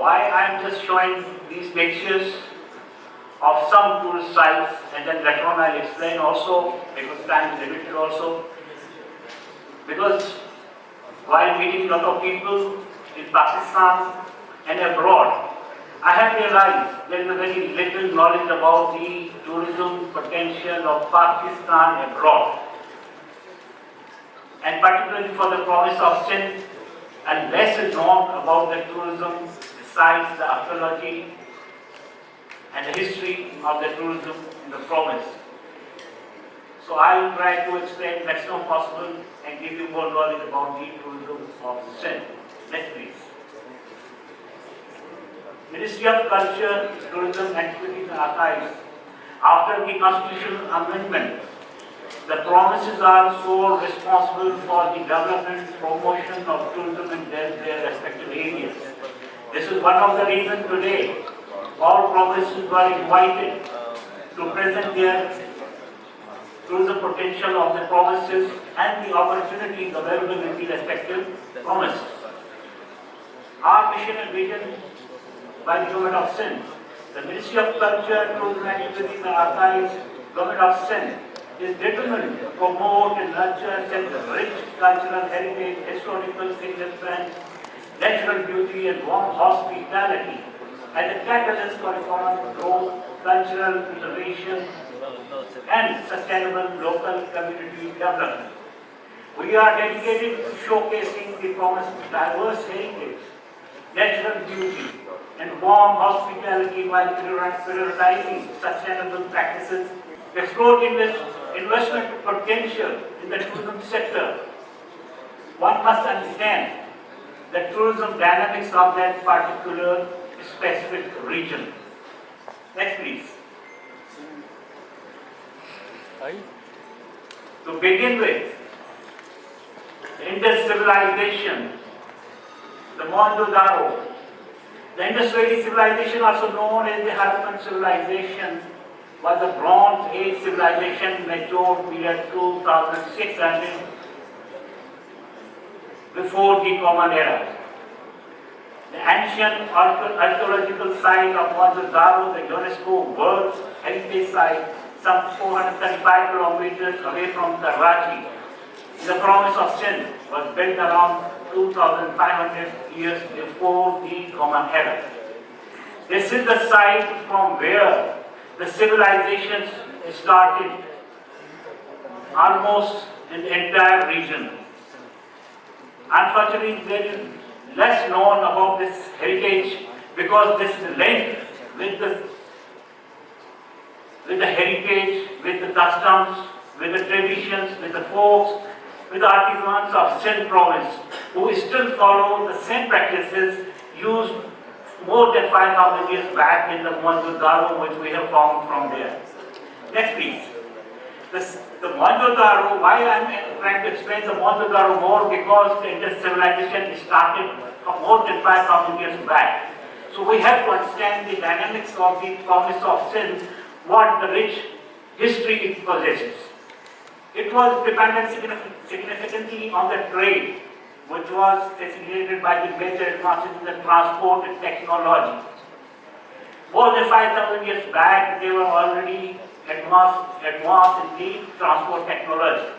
Why I am just showing these pictures of some tourist sites, and then later on I'll explain also, because time is limited also. Because while meeting a lot of people in Pakistan and abroad, I have realized there is a very little knowledge about the tourism potential of Pakistan abroad, and particularly for the province of Sindh, and less is known about the tourism besides the archaeology and the history of the tourism in the province. So I will try to explain maximum possible and give you more knowledge about the tourism of Sindh. Next please. Ministry of Culture, Tourism, Antiquities and Archives. After the constitutional amendment, the provinces are sole responsible for the development, promotion of tourism in their respective areas. This is one of the reasons today all provinces were invited to present their tourism potential of the provinces and the opportunities available in the respective provinces. Our mission and vision by the Government of Sindh, the Ministry of Culture, Tourism, Antiquities and Archives, Government of Sindh, is determined to promote and nurture Sindh's rich cultural heritage, historical significance, natural beauty and warm hospitality as a catalyst for economic growth, cultural preservation and sustainable local community development. We are dedicated to showcasing the province's diverse heritage, natural beauty and warm hospitality while prioritizing sustainable practices, exploring investment potential in the tourism sector. One must understand the tourism dynamics of that particular specific region. Next please. To begin with, the Indus civilization, the Mohenjo-daro, the Indus Valley civilization, also known as the Harappan civilization, was a Bronze Age civilization matured period 2600 before the Common Era. The ancient archaeological site of Mohenjo-daro, the UNESCO World Heritage Site, some 435 kilometers away from Karachi, in the province of Sindh, was built around 2,500 years before the Common Era. This is the site from where the civilizations started almost in the entire region. Unfortunately, there is less known about this heritage because this is linked with the heritage, with the customs, with the traditions, with the folks, with the artisans of Sindh province who still follow the same practices used more than 5,000 years back in the Mohenjo-daro, which we have found from there. Next please. The Mohenjo-daro, why I am trying to explain the Mohenjo-daro more, because the Indus civilization started more than 5,000 years back. So we have to understand the dynamics of the province of Sindh, what the rich history it possesses. It was dependent significantly on the trade, which was facilitated by the major advances in the transport and technology. More than 5,000 years back, they were already advanced in the transport technology.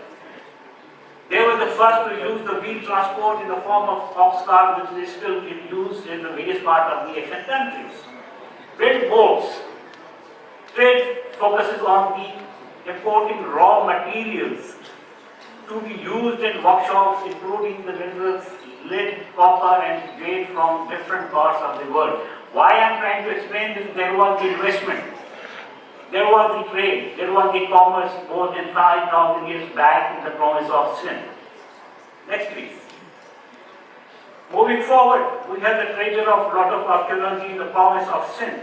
They were the first to use the wheel transport in the form of ox cart, which is still in use in the various parts of the Asian countries. Built boats. Trade focuses on the importing raw materials to be used in workshops, including the minerals, lead, copper and jade from different parts of the world. Why I am trying to explain this, there was the investment, there was the trade, there was the commerce more than 5,000 years back in the province of Sindh. Next please. Moving forward, we have the treasure of lot of archaeology in the province of Sindh.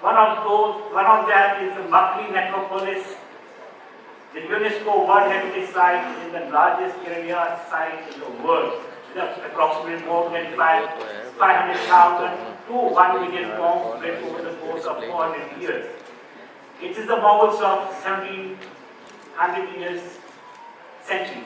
One of that is the Makli necropolis, the UNESCO World Heritage Site is the largest graveyard site in the world. That's approximately more than 500,000 to 1 million bombs built over the course of 400 years. It is the marvels of 1700 years century.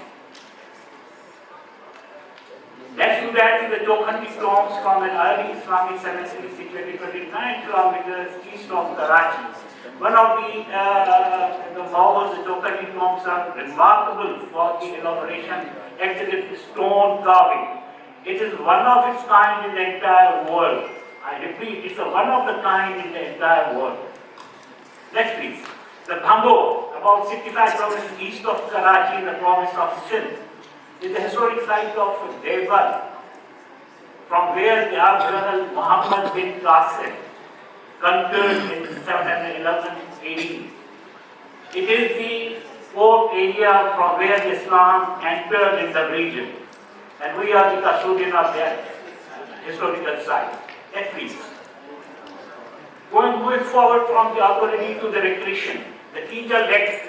Next to that is the Tokhandi tombs from an early Islamic cemetery situated 29 kilometers east of Karachi. One of the marvels, the Tokhandi tombs are remarkable for the elaboration, excellent stone carving. It is one of its kind in the entire world. I repeat, it's a one of the kind in the entire world. Next please. The Bhambo, about 65 kilometers east of Karachi in the province of Sindh, is the historic site of Devan, from where the General Muhammad bin Qasim conquered in 711 AD. It is the port area from where Islam entered in the region, and we are the custodian of that historical site. Next please. Moving forward from the archaeology to the recreation, the Teacher Lake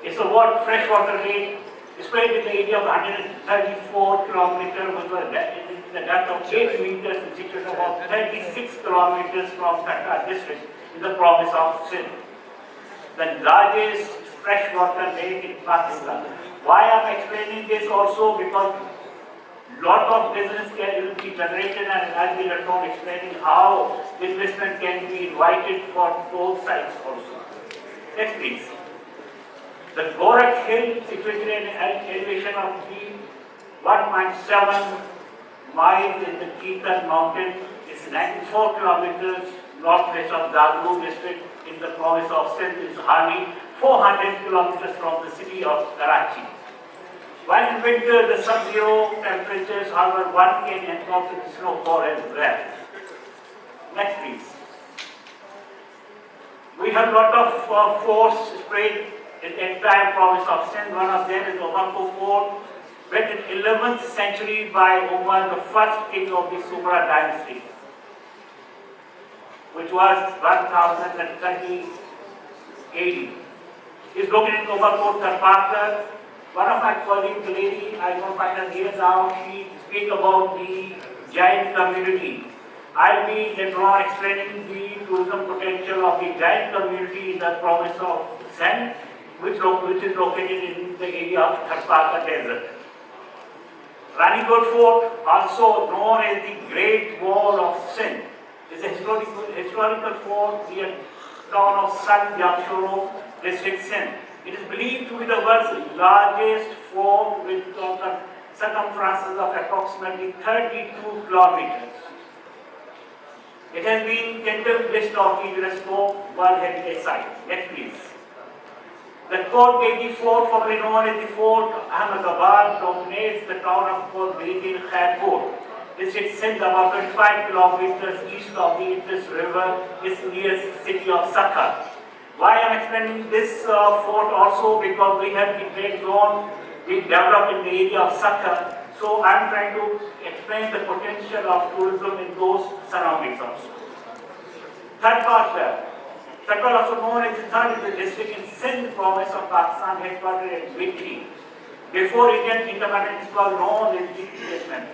is a freshwater lake spread in the area of 134 kilometers, with the depth of 8 meters, and situated about 36 kilometers from Thatta district in the province of Sindh. The largest freshwater lake in Pakistan. Why I am explaining this also? Because lot of business will be generated, and I'll be later on explaining how investment can be invited for both sides also. Next please. The Gorakh Hill, situated at an elevation of 1.7 miles in the Keetan mountain, is 94 kilometers northwest of Dadru district in the province of Sindh. Is hardly 400 kilometers from the city of Karachi. While in winter, the sub-zero temperatures, however, one can encounter the snowfall as well. Next please. We have a lot of forts spread in the entire province of Sindh. One of them is Omarko Fort, built in 11th century by Umar, the first king of the Sumra dynasty, which was 1030 AD. It is located in Omarko, Karpakar. One of my colleagues, the lady, I don't find her here now, she speak about the giant community. I'll be later on explaining the tourism potential of the giant community in the province of Sindh, which is located in the area of Karpaka Desert. Ranigod Fort, also known as the Great Wall of Sindh, is a historical fort near the town of Sant Jamshoro, district Sindh. It is believed to be the world's largest fort with circumferences of approximately 32 kilometers. It has been tentative list of UNESCO World Heritage Site. Next please. The Fort Begi Fort, formerly known as the Fort Ahmedabad, dominates the town of Fort Begi in Khairpur. District Sindh, about 25 kilometers east of the Indus River, is near the city of Sakha. Why I am explaining this fort also? Because we have the trade zone being developed in the area of Sakha. So I am trying to explain the potential of tourism in those surroundings also. Third part, Thakal, also known as the third district in Sindh province of Pakistan, headquartered at Victory. Before Indian independence, it was known as the Vietnam.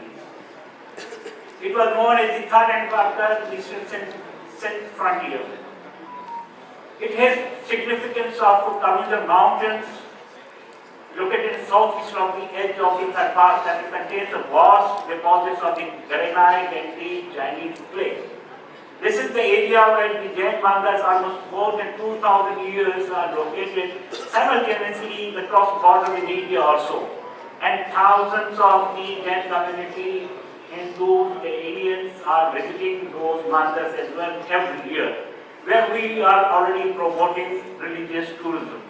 It was known as the third headquarters in the Sindh frontier. It has significance of Kavindra Mountains, located southeast of the edge of the Karpat, that it contains a vast deposits of the granite and the Chinese clay. This is the area where the Jain Mangas, almost more than 2,000 years, are located simultaneously the cross border with India also. And thousands of the Jain community, Hindus, the aliens are visiting those mandas as well every year, where we are already promoting religious tourism.